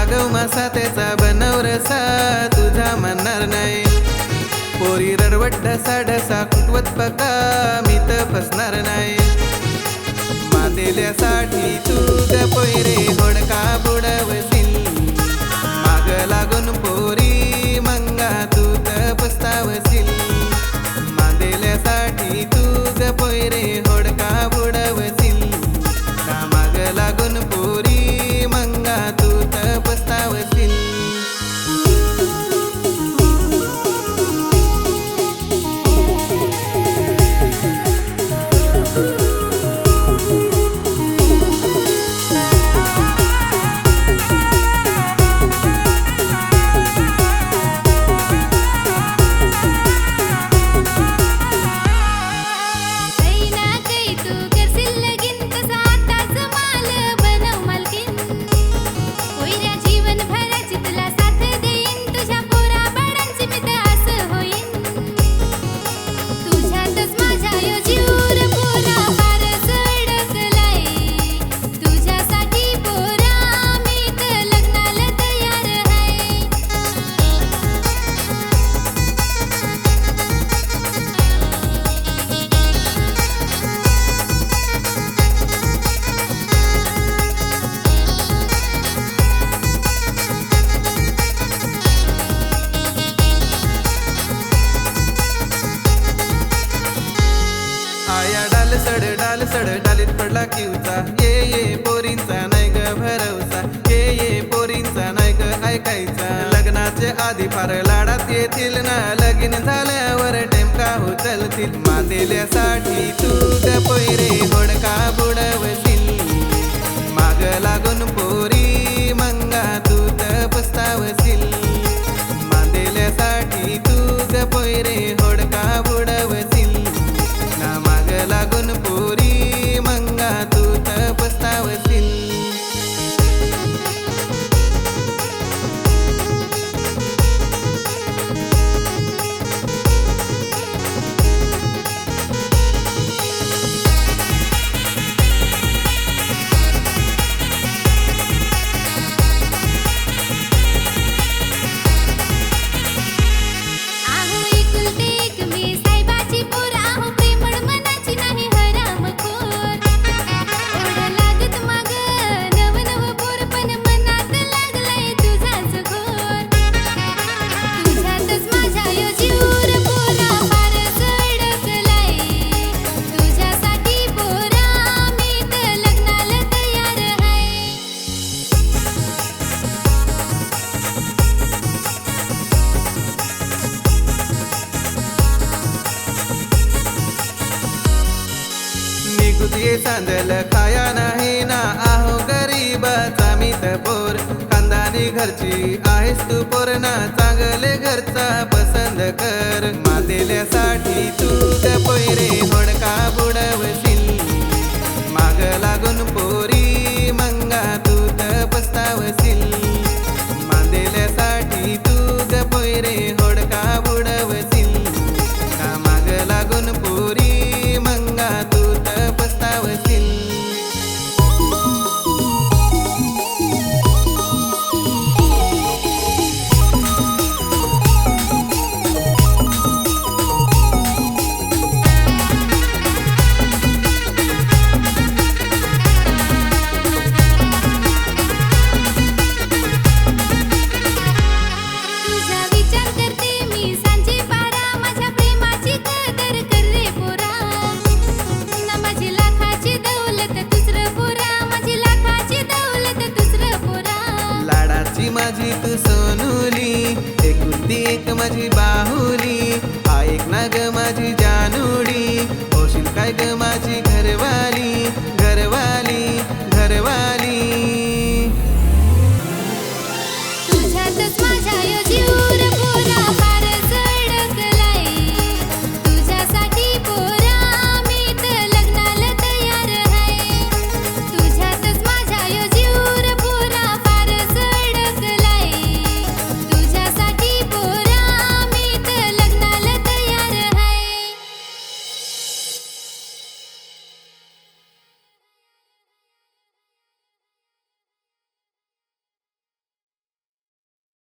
मागव मासा त्याचा बनव रसा तुझा म्हणणार नाही. पोरी रडवट ढसा ढसा कुटवत पका मी तर फसणार नाही. मातेल्यासाठी तू ग पोयरे होडका बुडवशील. माग लागून पोरी मंगा तू तर पस्तावशील. मातेल्यासाठी तू ग पोयरे होडका बुडवशील. का माग लागून पोरी मंगा तू तर पस्तावशील. डाल सड डालीत पडला किवचा. ये पोरींचा नाही ग भरवसा. ये पोरींचा नाही ग ऐकायचा. लग्नाचे आधी फार लाडात येतील ना. लगीन झाल्यावर टेमका उचलतील. मातेल्यासाठी तू ग पोयरे होडका बुडवशील. माग लागून पोरी मंगा तू तर पस्तावशील. मातेल्यासाठी तू ग पोयरे होडका बुडवशील. ना माग लागून पोरी मंगा तू तर पस्तावशील. निघुतिये सांदल खाया नाही ना. आहो गरीबाचा मी तर पोर. खानदानी घरची आहेस तू पोर ना. चांगले घरचा पसंत कर. मातेल्यासाठी तू ग पोयरे होडका बुडवशील. माग लागून पोरी मंगा तू तर पस्तावशील. मातेल्यासाठी तू ग पोयरे होडका बुडवशील. का माग लागून पोरी मंगा तू तर पस्तावशील. माझी तू सोनुली एकुलती एक माझी बाहुली. ऐक ना ग माझी जानूडी होशील काय ग माझी घरवाली.